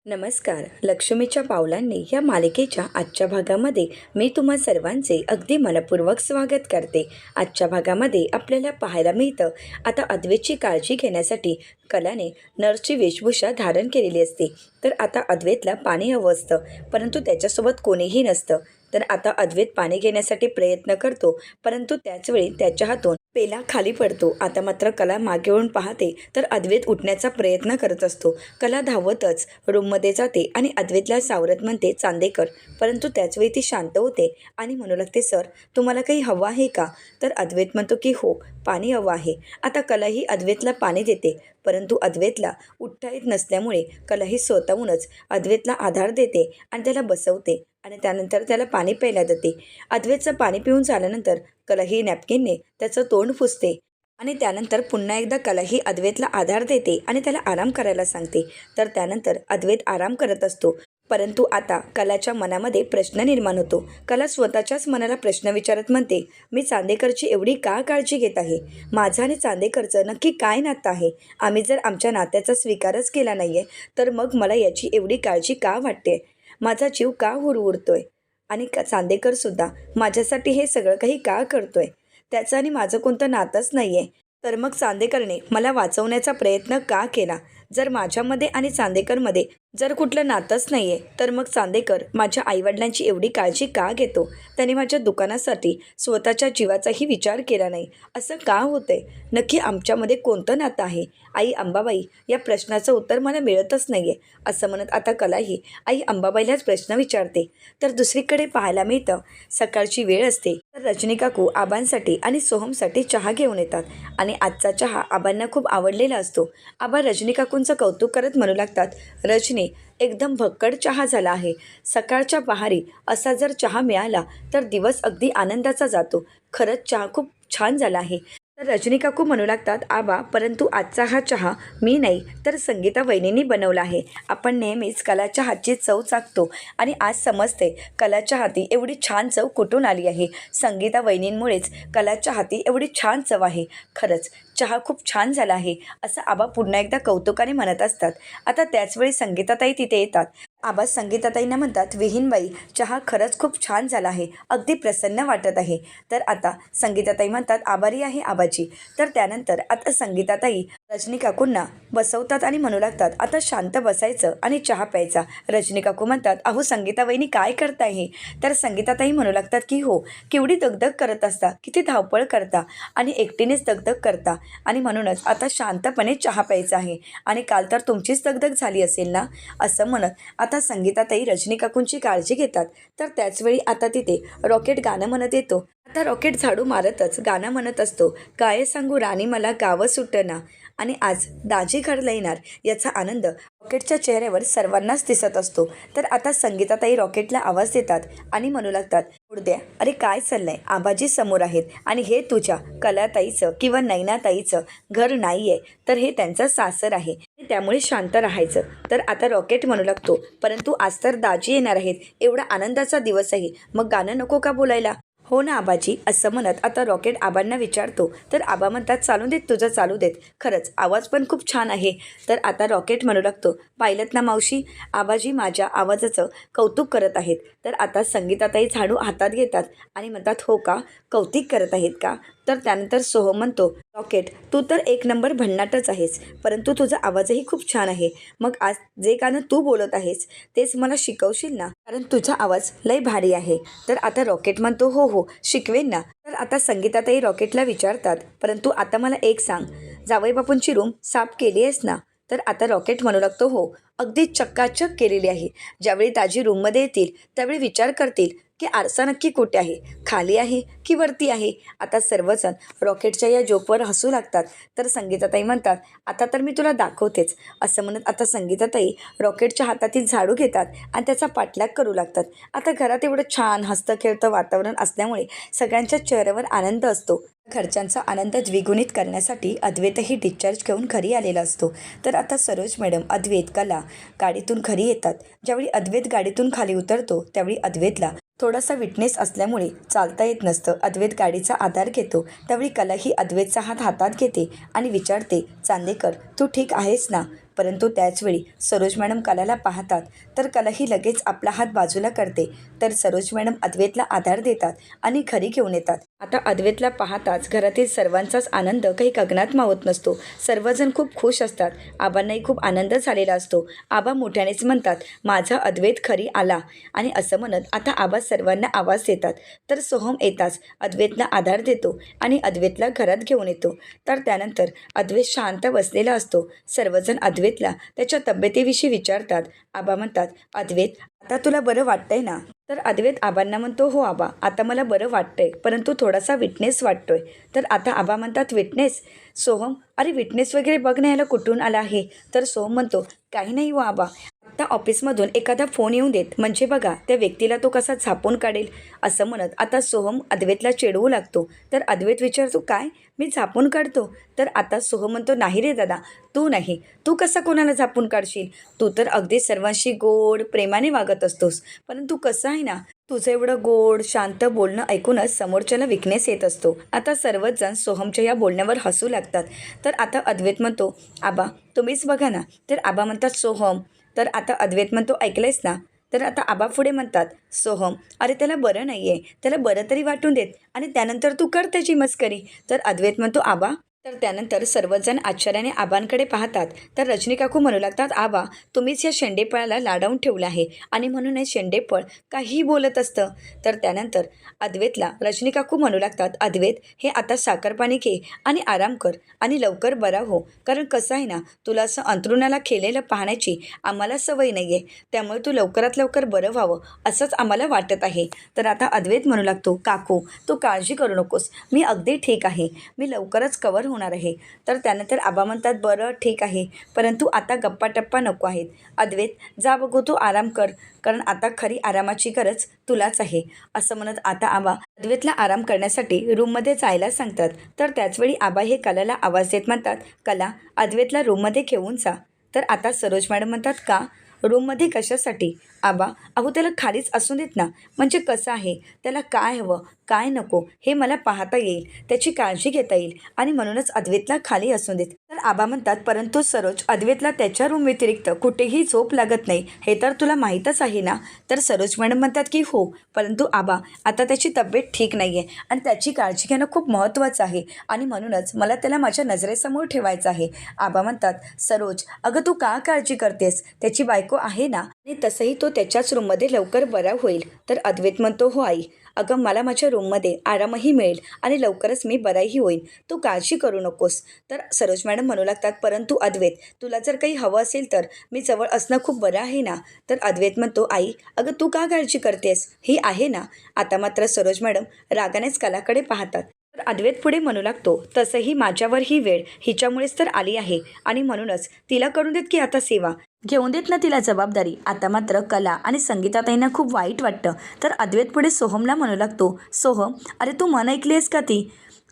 नमस्कार. लक्ष्मीच्या पावलांनी या मालिकेच्या आजच्या भागामध्ये मी तुम्हा सर्वांचे अगदी मनपूर्वक स्वागत करते. आजच्या भागामध्ये आपल्याला पाहायला मिळतं, आता अद्वैतची काळजी घेण्यासाठी कलाने नर्सची वेशभूषा धारण केलेली असते. तर आता अद्वैतला पाणी हवं असतं, परंतु त्याच्यासोबत कोणीही नसतं. तर आता अद्वैत पाणी घेण्यासाठी प्रयत्न करतो, परंतु त्याचवेळी त्याच्या हातून पेला खाली पडतो. आता मात्र कला मागे वळून पाहते, तर अद्वैत उठण्याचा प्रयत्न करत असतो. कला धावतच रूममध्ये जाते आणि अद्वैतला सावरत म्हणते, चांदेकर. परंतु त्याचवेळी ती शांत होते आणि म्हणू लागते, सर तुम्हाला काही हवं आहे का? तर अद्वैत म्हणतो की हो, पाणी हवं आहे. आता कलाही अद्वैतला पाणी देते, परंतु अद्वैतला उठता येत नसल्यामुळे कलाही स्वतःहूनच अद्वैतला आधार देते आणि त्याला बसवते आणि त्यानंतर त्याला पाणी प्यायला देते. अद्वैतचं पाणी पिऊन झाल्यानंतर कलाही नॅपकिनने त्याचं तोंड पुसते आणि त्यानंतर पुन्हा एकदा कलाही अद्वैतला आधार देते आणि त्याला आराम करायला सांगते. तर त्यानंतर अद्वैत आराम करत असतो. परंतु आता कलाच्या मनामध्ये प्रश्न निर्माण होतो. कला स्वतःच्याच मनाला प्रश्न विचारत म्हणते, मी चांदेकरची एवढी का काळजी घेत आहे? माझं आणि चांदेकरचं नक्की काय नातं आहे? आम्ही जर आमच्या नात्याचा स्वीकारच केला नाही आहे, तर मग मला याची एवढी काळजी का वाटते? माझा जीव का हुरहुरतोय? आणि चांदेकरसुद्धा माझ्यासाठी हे सगळं काही का करतोय? त्याचं आणि माझं कोणतं नातंच नाही आहे. तर मग चांदेकरने मला वाचवण्याचा प्रयत्न का केला? जर माझ्यामध्ये आणि चांदेकरमध्ये जर कुठलं नातंच नाही आहे, तर मग चांदेकर माझ्या आईवडिलांची एवढी काळजी का घेतो? त्याने माझ्या दुकानासाठी स्वतःच्या जीवाचाही विचार केला नाही. असं का होतंय? नक्की आमच्यामध्ये कोणतं नातं आहे? आई अंबाबाई, या प्रश्नाचं उत्तर मला मिळतच नाही आहे. असं म्हणत आता कलाही आई अंबाबाईलाच प्रश्न विचारते. तर दुसरीकडे पाहायला मिळतं, सकाळची वेळ असते. तर रजनी काकू आबांसाठी आणि सोहमसाठी चहा घेऊन येतात आणि आजचा चहा आबांना खूप आवडलेला असतो. आबा रजनी काकूंचं कौतुक करत म्हणू लागतात, रजनी, एकदम भक्कड चहा झाला आहे. सकाळच्या पहारी असा जर चहा मिळाला तर दिवस अगदी आनंदाचा जातो. खरंच चहा खूप छान झाला आहे. तर रजनी काकू म्हणू लागतात, आबा परंतु आजचा हा चहा मी नाही तर संगीता वहिनींनी बनवला आहे. आपण नेहमीच कलाच्या हातची चव चाखतो आणि आज समजते कलाच्या हाती एवढी छान चव कुठून आली आहे. संगीता वहिनींमुळेच कलाच्या हाती एवढी छान चव आहे. खरंच चहा खूप छान झाला आहे, असं आबा पुन्हा एकदा कौतुकाने म्हणत असतात. आता त्याचवेळी संगीताताई तिथे येतात. आबा संगीताताईंना म्हणतात, विहीनबाई, चहा खरंच खूप छान झाला आहे, अगदी प्रसन्न वाटत आहे. तर आता संगीताताई म्हणतात, आभारी आहे आबाजी. तर त्यानंतर आता संगीताताई रजनी काकूंना बसवतात आणि म्हणू लागतात, आता शांत बसायचं आणि चहा प्यायचा. रजनी काकू म्हणतात, अहो संगीता वहिनी काय करताय हे? तर संगीताताई म्हणू लागतात की हो, केवढी दगदग करत असता, किती धावपळ करता आणि एकटीनेच दगदग करता आणि म्हणूनच आता शांतपणे चहा प्यायचा आहे आणि काल तर तुमचीच दगदग झाली असेल ना? असं म्हणत आता संगीताताई रजनी काकूंची काळजी घेतात. तर त्याचवेळी आता तिथे रॉकेट गाणं म्हणत येतो. आता रॉकेट झाडू मारतच गाणं म्हणत असतो, काय सांगू राणी मला गावं सुटना आणि आज दाजी घरला येणार याचा आनंद रॉकेटच्या चेहऱ्यावर सर्वांनाच दिसत असतो. तर आता संगीताताई रॉकेटला आवाज देतात आणि म्हणू लागतात, उडद्या, अरे काय चाललंय? आबाजी समोर आहेत आणि हे तुझ्या कलाताईचं किंवा नैनाताईचं घर नाही आहे, तर हे त्यांचं सासर आहे, त्यामुळे शांत राहायचं. तर आता रॉकेट म्हणू लागतो, परंतु आज तर दाजी येणार आहेत, एवढा आनंदाचा दिवस आहे, मग गाणं नको का बोलायला? हो ना आबाजी, असं म्हणत आता रॉकेट आबांना विचारतो. तर आबा म्हणतात, चालू देत, तुझं चालू देत, खरंच आवाज पण खूप छान आहे. तर आता रॉकेट म्हणू लागतो, पाहिलंत ना मावशी, आबाजी माझ्या आवाजाचं कौतुक करत आहेत. तर आता संगीताताई झाडू हातात घेतात आणि म्हणतात, हो का, कौतुक करत आहेत का? तर त्यानंतर सोहम म्हणतो, रॉकेट तू तर एक नंबर भन्नाटच आहेस, परंतु तुझा आवाजही खूप छान आहे. मग आज जे गाणं तू बोलत आहेस तेच मला शिकवशील ना, कारण तुझा आवाज लय भारी आहे. तर आता रॉकेट म्हणतो, हो हो शिकवेन ना. तर आता संगीताताई रॉकेटला विचारतात, परंतु आता मला एक सांग, जावई बापूंची रूम साफ केली आहेस ना? तर आता रॉकेट म्हणू लागतो, हो अगदी चक्काचक केलेली आहे. ज्यावेळी ताजी रूममध्ये येतील त्यावेळी विचार करतील की आरसा नक्की कुठे आहे, खाली आहे की वरती आहे. आता सर्वजण रॉकेटच्या या जोकवर हसू लागतात. तर संगीताताई म्हणतात, आता तर मी तुला दाखवतेच. असं म्हणत आता संगीताताई रॉकेटच्या हातातील झाडू घेतात आणि त्याचा पाठलाग करू लागतात. आता घरात एवढं छान हसतं खेळतं वातावरण असल्यामुळे सगळ्यांच्या चेहऱ्यावर आनंद असतो. घरच्यांचा आनंद द्विगुणित करण्यासाठी अद्वैतही डिस्चार्ज घेऊन घरी आलेला असतो. तर आता सरोज मॅडम, अद्वैत, कला गाडीतून घरी येतात. ज्यावेळी अद्वैत गाडीतून खाली उतरतो त्यावेळी अद्वैतला थोडासा विटनेस असल्यामुळे चालता येत नसतं. अद्वैत गाडीचा आधार घेतो. त्यावेळी कला ही अद्वैतचा हात हातात घेते आणि विचारते, चांदेकर तू ठीक आहेस ना? परंतु त्याचवेळी सरोज मॅडम कलाला पाहतात तर कला ही लगेच आपला हात बाजूला करते. तर सरोज मॅडम अद्वैतला आधार देतात आणि घरी घेऊन येतात. आता अद्वैतला पाहताच घरातील सर्वांचाच आनंद काही गगनात मावत नसतो. सर्वजण खूप खुश असतात. आबांनाही खूप आनंद झालेला असतो. आबा मोठ्यानेच म्हणतात, माझा अद्वैत खरी आला. आणि असं म्हणत आता आबा सर्वांना आवाज देतात. तर सोहम येताच अद्वैतला आधार देतो आणि अद्वैतला घरात घेऊन येतो. तर त्यानंतर अद्वैत शांत बसलेला असतो. सर्वजण अद्वैतला त्याच्या तब्येतीविषयी विचारतात. आबा म्हणतात, अद्वैत आता तुला बरं वाटतंय ना? तर अद्वैत आबांना म्हणतो, हो आबा, आता मला बरं वाटतंय, परंतु थोडासा विटनेस वाटतोय. तर आता आबा म्हणतात, विटनेस? सोहम, अरे विटनेस वगैरे बघ ना, याला कुठून आला आहे? तर सोहम म्हणतो, काही नाही हो आबा, आत्ता ऑफिसमधून एखादा फोन येऊन देत, म्हणजे बघा त्या व्यक्तीला तो कसा झापून काढेल. असं म्हणत आता सोहम अद्वैतला चिडवू लागतो. तर अद्वैत विचारतो, काय मी झापून काढतो? तर आता सोहम म्हणतो, नाही रे दादा, तू नाही, तू कसा कोणाला झापून काढशील? तू तर अगदी सर्वांशी गोड प्रेमाने वागत असतोस, परंतु कसं आहे ना, तुझं एवढं गोड शांत बोलणं ऐकूनच समोरच्याला विकनेस येत असतो. आता सर्वच जण सोहमच्या या बोलण्यावर हसू लागतात. तर आता अद्वैत म्हणतो, आबा तुम्हीच बघा ना. तर आबा म्हणतात, सोहम. तर आता अद्वैत म्हणतो, ऐकलंयस ना? तर आता आबा पुढे म्हणतात, सोहम, अरे त्याला बरं नाही आहे, त्याला बरं तरी वाटून देत आणि त्यानंतर तू कर त्याची मस्करी. तर अद्वैत म्हणतो, आबा. तर त्यानंतर सर्वजण आश्चर्याने आबांकडे पाहतात. तर रजनी काकू म्हणू लागतात, आबा तुम्हीच या शेंडेफळाला लाडावून ठेवलं आहे आणि म्हणून हे शेंडेफळ काहीही बोलत असतं. तर त्यानंतर अद्वैतला रजनी काकू म्हणू लागतात, अद्वैत हे आता साखरपाणी घे आणि आराम कर आणि लवकर बरा हो, कारण कसं आहे ना, तुला असं अंथरुणाला खेळलेलं पाहण्याची आम्हाला सवय नाही आहे, त्यामुळे तू लवकरात लवकर बरं व्हावं असंच आम्हाला वाटत आहे. तर आता अद्वैत म्हणू लागतो, काकू तू काळजी करू नकोस, मी अगदी ठीक आहे, मी लवकरच कवर होणार आहे. तर त्यानंतर आबा म्हणतात, बरं ठीक आहे, परंतु आता गप्पा टप्पा नको आहेत. अद्वैत जा बघू, तू आराम कर, कारण आता खरी आरामाची गरज तुलाच आहे. असं म्हणत आता आबा अद्वैतला आराम करण्यासाठी रूममध्ये जायला सांगतात. तर त्याचवेळी आबा हे कलाला आवाज देत म्हणतात, कला अद्वैतला रूममध्ये घेऊन जा. तर आता सरोज मॅडम म्हणतात, का रूममध्ये कशासाठी? आबा अहो त्याला खालीच असू देत ना, म्हणजे कसं आहे, त्याला काय हवं काय नको हे मला पाहता येईल, त्याची काळजी घेता येईल आणि म्हणूनच अद्वैतला खाली असू देत. तर आबा म्हणतात, परंतु सरोज अद्वैतला त्याच्या रूम व्यतिरिक्त कुठेही झोप लागत नाही, हे तर तुला माहीतच आहे ना? तर सरोज मॅडम म्हणतात की हो, परंतु आबा आता त्याची तब्येत ठीक नाही आहे आणि त्याची काळजी घेणं खूप महत्त्वाचं आहे आणि म्हणूनच मला त्याला माझ्या नजरेसमोर ठेवायचं आहे. आबा म्हणतात, सरोज अगं तू का काळजी करतेस, त्याची बायको आहे ना आणि तसंही तो त्याच्याच रूममध्ये लवकर बरा होईल. तर अद्वैत म्हणतो, हो आई, अगं मला माझ्या रूममध्ये आरामही मिळेल आणि लवकरच मी बराही होईन, तू काळजी करू नकोस. तर सरोज मॅडम म्हणू लागतात, परंतु अद्वैत तुला जर काही हवं असेल तर मी जवळ असणं खूप बरं आहे ना? तर अद्वैत म्हणतो, आई अगं तू का काळजी करतेस, ही आहे ना? आता मात्र सरोज मॅडम रागानेच कलाकडे पाहतात. तर अद्वैत पुढे म्हणू लागतो, तसंही माझ्यावर ही वेळ हिच्यामुळेच तर आली आहे आणि म्हणूनच तिला करून देत की आता सेवा घेऊन देत ना तिला जबाबदारी. आता मात्र कला आणि संगीताताईंना खूप वाईट वाटतं. तर अद्वैत पुढे सोहमला म्हणू लागतो, सोहम अरे तू मन ऐकलीस का ती,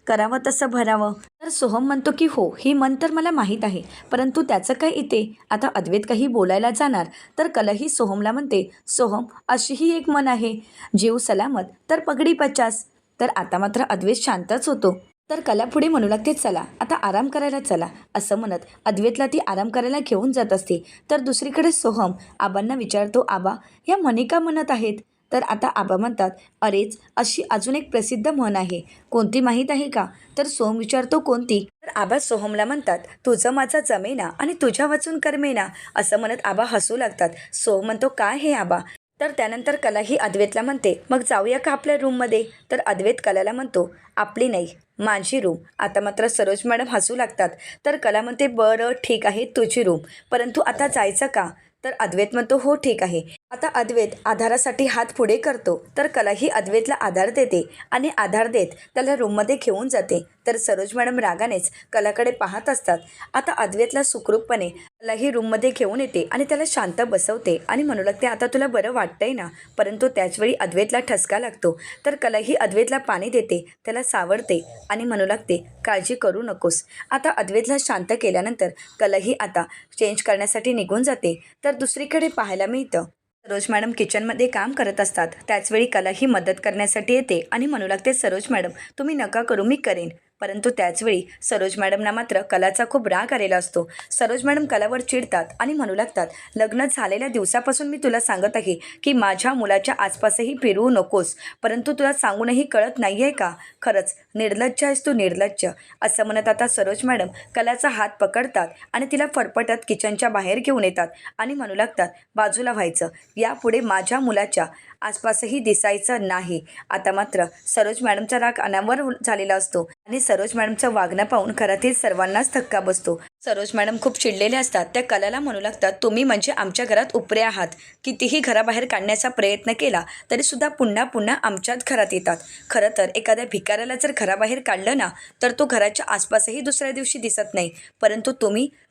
करावं तसं भरावं. तर सोहम म्हणतो की हो, ही मन तर मला माहीत आहे, परंतु त्याचं काय इथे? आता अद्वैत काही बोलायला जाणार तर कलाही सोहमला म्हणते, सोहम अशीही एक मन आहे, जीव सलामत तर पगडी 50. तर आता मात्र अद्वैत शांतच होतो. तर कला पुढे म्हणू लागते, चला आता आराम करायला चला. असं म्हणत अद्वैतला ती आराम करायला घेऊन जात असते. तर दुसरीकडे सोहम आबांना विचारतो, आबा या म्हणी का म्हणत आहेत? तर आता आबा म्हणतात, अरेच अशी अजून एक प्रसिद्ध म्हण आहे, कोणती माहीत आहे का? तर सोहम विचारतो, कोणती? तर आबा सोहमला म्हणतात, तुझं माझं जमेना आणि तुझ्या वाचून करमेना. असं म्हणत आबा हसू लागतात. सोहम म्हणतो, काय हे आबा? तर त्यानंतर कला ही अद्वैतला म्हणते, मग जाऊया का आपल्या रूममध्ये? तर अद्वैत कलाला म्हणतो, आपली नाही माझी रूम. आता मात्र सरोज मॅडम हसू लागतात. तर कला म्हणते, बरं ठीक आहे तुझी रूम, परंतु आता जायचं का? तर अद्वैत म्हणतो, हो ठीक आहे. आता अद्वैत आधारासाठी हात पुढे करतो. तर कला ही अद्वैतला आधार देते आणि आधार देत त्याला रूममध्ये घेऊन जाते. तर सरोज मॅडम रागानेच कलाकडे पाहत असतात. आता अद्वैतला सुखरूपपणे कला ही रूममध्ये घेऊन येते आणि त्याला शांत बसवते आणि म्हणू लागते, आता तुला बरं वाटतंय ना? परंतु त्याचवेळी अद्वैतला ठसका लागतो. तर कला ही अद्वैतला पाणी देते, त्याला सावरते आणि म्हणू लागते, काळजी करू नकोस. आता अद्वैतला शांत केल्यानंतर कला ही आता चेंज करण्यासाठी निघून जाते. तर दुसरीकडे पाहायला मिळतं, सरोज मॅडम किचनमध्ये काम करत असतात. त्याचवेळी कला ही मदत करण्यासाठी येते आणि म्हणू लागते, सरोज मॅडम तुम्ही नका करू, मी करेन. परंतु त्याचवेळी सरोज मॅडमना मात्र कलाचा खूप राग आलेला असतो. सरोज मॅडम कलावर चिडतात आणि म्हणू लागतात, लग्न झालेल्या दिवसापासून मी तुला सांगत आहे की माझ्या मुलाच्या आसपासही फिरवू नकोस, परंतु तुला सांगूनही कळत नाही आहे का? खरंच निर्लज्ज आहेस तू, निर्लज्ज. असं म्हणत आता सरोज मॅडम कलाचा हात पकडतात आणि तिला फरफटत किचनच्या बाहेर घेऊन येतात आणि म्हणू लागतात, बाजूला व्हायचं, यापुढे माझ्या मुलाच्या आसपासही दिसायचं नाही. आता मात्र सरोज मॅडमचा राग अनावर झालेला असतो आणि सरोज मॅडमचं वागणं पाहून घरातील सर्वांनाच धक्का बसतो. सरोज मॅडम खूप चिडलेल्या असतात. त्या कलाला म्हणू लागतात, तुम्ही म्हणजे आमच्या घरात उपरे आहात. कितीही घराबाहेर काढण्याचा प्रयत्न केला तरीसुद्धा पुन्हा पुन्हा आमच्याच घरात येतात. खरं तर एखाद्या भिकाऱ्याला जर घराबाहेर काढलं ना तर तो घराच्या आसपासही दुसऱ्या दिवशी दिसत नाही, परंतु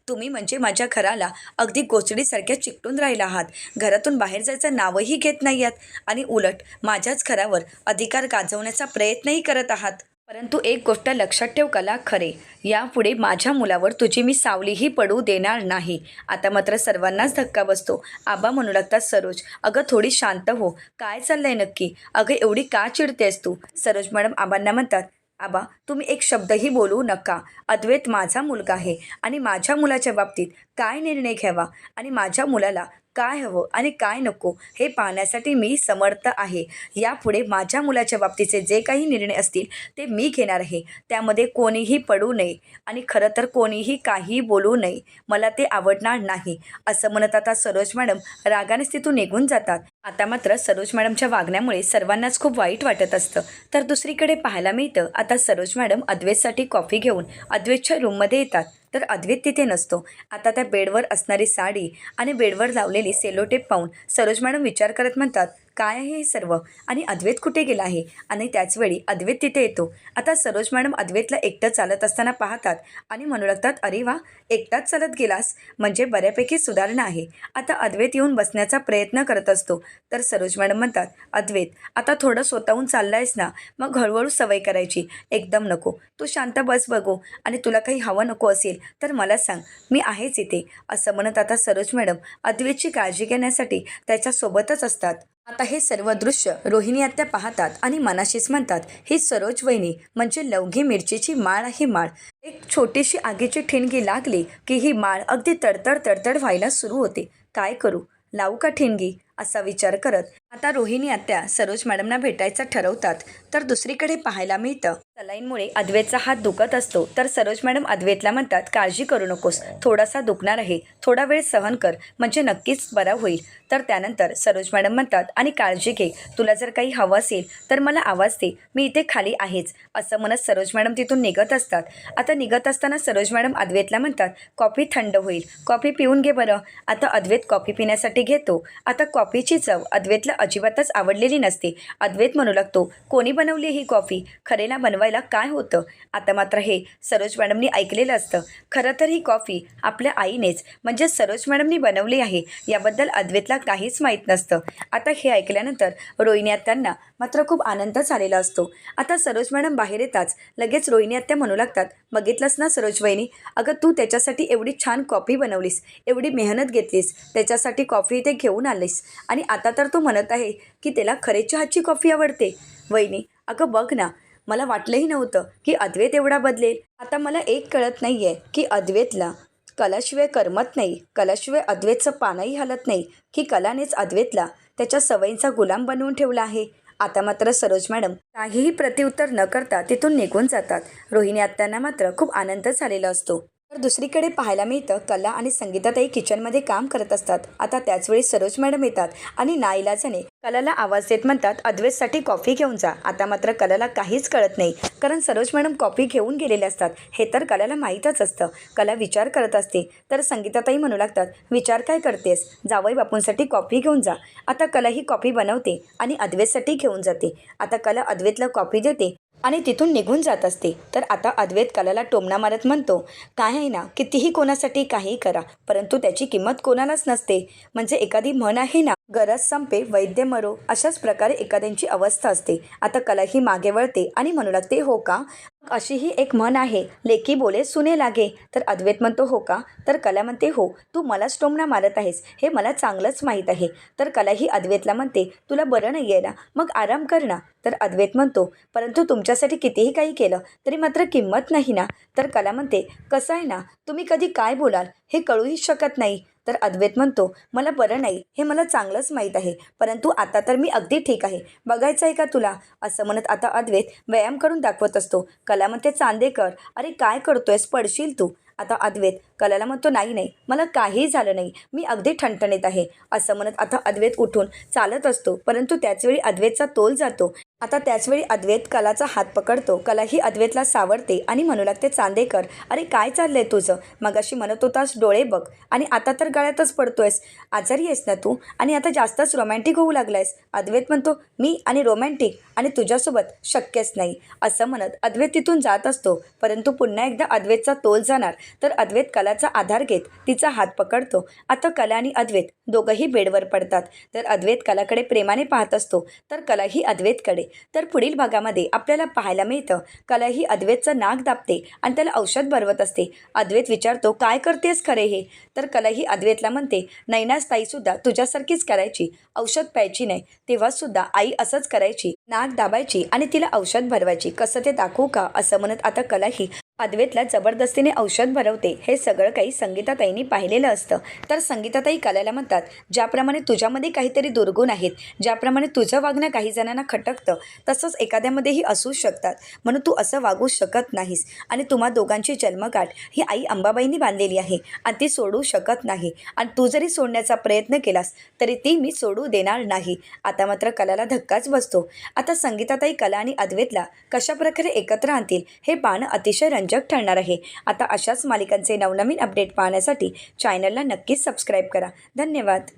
तुम्ही म्हणजे माझ्या घराला अगदी गोचडीसारख्या चिकटून राहिला आहात. घरातून बाहेर जायचं नावही घेत नाही आहात आणि उलट माझ्याच घरावर अधिकार गाजवण्याचा प्रयत्नही करत आहात. परंतु एक गोष्ट लक्षात ठेव कला, खरे यापुढे माझ्या मुलावर तुझी मी सावलीही पडू देणार नाही. आता मात्र सर्वांनाच धक्का बसतो. आबा म्हणू लागतात, सरोज अगं थोडी शांत हो, काय चाललंय नक्की? अगं एवढी का चिडतेस तू? सरोज मॅडम आबांना म्हणतात, आबा तुम्ही एक शब्दही बोलू नका. अद्वैत माझा मुलगा आहे आणि माझ्या मुलाच्या बाबतीत काय निर्णय घ्यावा आणि माझ्या मुलाला काय हवं आणि काय नको हे पाहण्यासाठी मी समर्थ आहे. यापुढे माझ्या मुलाच्या बाबतीचे जे काही निर्णय असतील ते मी घेणार आहे. त्यामध्ये कोणीही पडू नये आणि खरं तर कोणीही काही बोलू नये. मला ते आवडणार नाही. असं म्हणत आता सरोज मॅडम रागानेच तिथून निघून जातात. आता मात्र सरोज मॅडमच्या वागण्यामुळे सर्वांनाच खूप वाईट वाटत असतं. तर दुसरीकडे पाहायला मिळतं, आता सरोज मॅडम अद्वैतसाठी कॉफी घेऊन अद्वैतच्या रूममध्ये येतात तर अद्वैत तिथे नसतो. आता त्या बेडवर असणारी साडी आणि बेडवर लावलेली सेलोटेप पाहून सरोज मॅडम विचार करत म्हणतात, काय आहे हे सर्व आणि अद्वैत कुठे गेला आहे? आणि त्याचवेळी अद्वैत तिथे येतो. आता सरोज मॅडम अद्वैतला एकटं चालत असताना पाहतात आणि म्हणू लागतात, अरे वा, एकटाच चालत गेलास म्हणजे बऱ्यापैकी सुधारणा आहे. आता अद्वैत येऊन बसण्याचा प्रयत्न करत असतो तर सरोज मॅडम म्हणतात, अद्वैत आता थोडं स्वतःहून चाललायस ना, मग हळूहळू सवय करायची, एकदम नको. तू शांत बस बघू आणि तुला काही हवं नको असेल तर मला सांग, मी आहेच इथे. असं म्हणत आता सरोज मॅडम अद्वैतची काळजी घेण्यासाठी त्याच्यासोबतच असतात. आता हे सर्व दृश्य रोहिणी आत्या पाहतात आणि मनाशीच म्हणतात, ही सरोज वहिनी म्हणजे लवंगी मिरचीची माळ आहे माळ. एक छोटीशी आगीची ठिणगी लागली की ही माळ अगदी तडतड तडतड व्हायला सुरू होते. काय करू, लावू का ठिणगी असा विचार करत आता रोहिणी आत्या सरोज मॅडमना भेटायचं ठरवतात. तर दुसरीकडे पाहायला मिळतं, सलाईनमुळे अद्वैतचा हात दुखत असतो तर सरोज मॅडम अद्वैतला म्हणतात, काळजी करू नकोस, थोडासा दुखणार आहे, थोडा वेळ सहन कर म्हणजे नक्कीच बरा होईल. तर त्यानंतर सरोज मॅडम म्हणतात, आणि काळजी घे, तुला जर काही हवं असेल तर मला आवाज दे, मी इथे खाली आहेच. असं म्हणत सरोज मॅडम तिथून निघत असतात. आता निघत असताना सरोज मॅडम अद्वैतला म्हणतात, कॉफी थंड होईल, कॉफी पिऊन घे बरं. आता अद्वैत कॉफी पिण्यासाठी घेतो. आता कॉफीची चव अद्वैतला अजिबातच आवडलेली नसते. अद्वैत म्हणू लागतो, कोणी बनवली ही कॉफी? खरेला बनवायला काय होतं? आता मात्र हे सरोज मॅडमनी ऐकलेलं असतं. खरं तर ही कॉफी आपल्या आईनेच म्हणजे सरोज मॅडमनी बनवली आहे, याबद्दल अद्वैतला काहीच माहीत नसतं. आता हे ऐकल्यानंतर रोहिणी आत्यांना मात्र खूप आनंद झालेला असतो. आता सरोज मॅडम बाहेर येताच लगेच रोहिणी आत्या म्हणू लागतात, बघितलंस ना सरोज वहिनी, अगं तू त्याच्यासाठी एवढी छान कॉफी बनवलीस, एवढी मेहनत घेतलीस, त्याच्यासाठी कॉफी इथे घेऊन आलीस आणि आता तर तू म्हणत आहे की त्याला खरेच्या हातची कॉफी आवडते. वहिनी अगं बघ ना, मला वाटलंही नव्हतं की अद्वैत एवढा बदलेल. आता मला एक कळत नाही आहे की अद्वैतला कलाशिवाय करमत नाही, कलाशिवाय अद्वैतचं पानही हलत नाही, की कलानेच अद्वैतला त्याच्या सवयींचा गुलाम बनवून ठेवला आहे. आता मात्र सरोज मॅडम काहीही प्रत्युत्तर न करता तिथून निघून जातात. रोहिणी आत्यांना मात्र खूप आनंद झालेला असतो. तर दुसरीकडे पाहायला मिळतं, कला आणि संगीताताई किचनमध्ये काम करत असतात. आता त्याचवेळी सरोज मॅडम येतात आणि नाईलाजाने कलाला आवाज देत म्हणतात, अद्वैतसाठी कॉफी घेऊन जा. आता मात्र कलाला काहीच कळत नाही, कारण सरोज मॅडम कॉफी घेऊन गेलेले असतात हे तर कलाला माहीतच असतं. कला विचार करत असते तर संगीताताई म्हणू लागतात, विचार काय करतेस, जावई बापूंसाठी कॉफी घेऊन जा. आता कला ही कॉफी बनवते आणि अद्वैतसाठी घेऊन जाते. आता कला अद्वैतला कॉफी देते आणि तिथून निघून जात असते. तर आता अद्वैत कलाला टोमणा मारत म्हणतो, काय आहे ना, कितीही कोणासाठी काही करा, परंतु त्याची किंमत कोणालाच नसते. म्हणजे एखादी म्हण आहे ना, गरज संपे वैद्य मरो अशाच प्रकारे एखाद्यांची अवस्था असते. आता कला ही मागे वळते आणि म्हणू लागते, हो का? अशी ही एक म्हण आहे, लेकी बोले सुने लागे. तर अद्वैत म्हणतो, हो का? तर कला म्हणते, हो, तू मलाच टोमणा मारत आहेस हे मला चांगलंच माहीत आहे. तर कला ही अद्वैतला म्हणते, तुला बरं नाही आहे ना, मग आराम कर ना. तर अद्वैत म्हणतो, परंतु तुमच्यासाठी कितीही काही केलं तरी मात्र किंमत नाही ना. तर कला म्हणते, कसं आहे ना, तुम्ही कधी काय बोलाल हे कळूही शकत नाही. तर अद्वैत म्हणतो, मला बरं नाही हे मला चांगलंच माहीत आहे, परंतु आता तर मी अगदी ठीक आहे. बघायचं आहे का तुला? असं म्हणत आता अद्वैत व्यायाम करून दाखवत असतो. कला म्हणते, चांदेकर, अरे काय करतोयस, पडशील तू. आता अद्वैत कलाला म्हणतो, नाही नाही, मला काहीही झालं नाही, मी अगदी ठणठणीत आहे. असं म्हणत आता अद्वैत उठून चालत असतो, परंतु त्याचवेळी अद्वैतचा तोल जातो. आता त्याचवेळी अद्वैत कलाचा हात पकडतो. कला ही अद्वैतला सावरते आणि म्हणू लागते, चांदेकर, अरे काय चाललंय तुझं? मगाशी म्हणत होतास डोळे बघ आणि आता तर गळ्यातच पडतोयस. आजारी आहेस ना तू? आणि आता जास्तच रोमॅन्टिक होऊ लागलायस. अद्वैत म्हणतो, मी आणि रोमॅन्टिक आणि तुझ्यासोबत शक्यच नाही. असं म्हणत अद्वैत तिथून जात असतो, परंतु पुन्हा एकदा अद्वैतचा तोल जाणार तर अद्वैत कलाचा आधार घेत तिचा हात पकडतो. आता कला आणि अद्वैत दोघंही बेडवर पडतात. तर अद्वैत कलाकडे प्रेमाने पाहत असतो, तर कला ही अद्वैतकडे. तर पुढील भागामध्ये आपल्याला पाहायला मिळतं, कला ही अद्वैतचं नाक दाबते आणि त्याला औषध भरवत असते. अद्वैत विचारतो, काय करतेस खरे हे? तर कला ही अद्वैतला म्हणते, नैनाच ताईसुद्धा तुझ्यासारखीच करायची, औषध प्यायची नाही, तेव्हासुद्धा आई असंच करायची, नाक दाबायची आणि तिला औषध भरवायची. कसं ते दाखवू का? असं म्हणत आता कला ही अद्वैतला जबरदस्तीने औषध भरवते. हे सगळं काही संगीताताईंनी पाहिलेलं असतं. तर संगीताताई कलाला म्हणतात, ज्याप्रमाणे तुझ्यामध्ये काहीतरी दुर्गुण आहेत, ज्याप्रमाणे तुझं वागणं काही जणांना खटकतं, तसंच एखाद्यामध्येही असू शकतात, म्हणून तू असं वागू शकत नाहीस. आणि तुम्हा दोघांची जन्मगाठ ही आई अंबाबाईंनी बांधलेली आहे आणि ती सोडू शकत नाही. आणि तू जरी सोडण्याचा प्रयत्न केलास तरी ती मी सोडू देणार नाही. आता मात्र कलाला धक्काच बसतो. आता संगीताताई कला आणि अद्वैतला कशाप्रकारे एकत्र आणतील हे पाहणं अतिशय रंजक ठरणार आहे. आता अशाच मालिकांचे नवनवीन अपडेट पाहण्यासाठी चॅनलला नक्कीच सबस्क्राईब करा. धन्यवाद.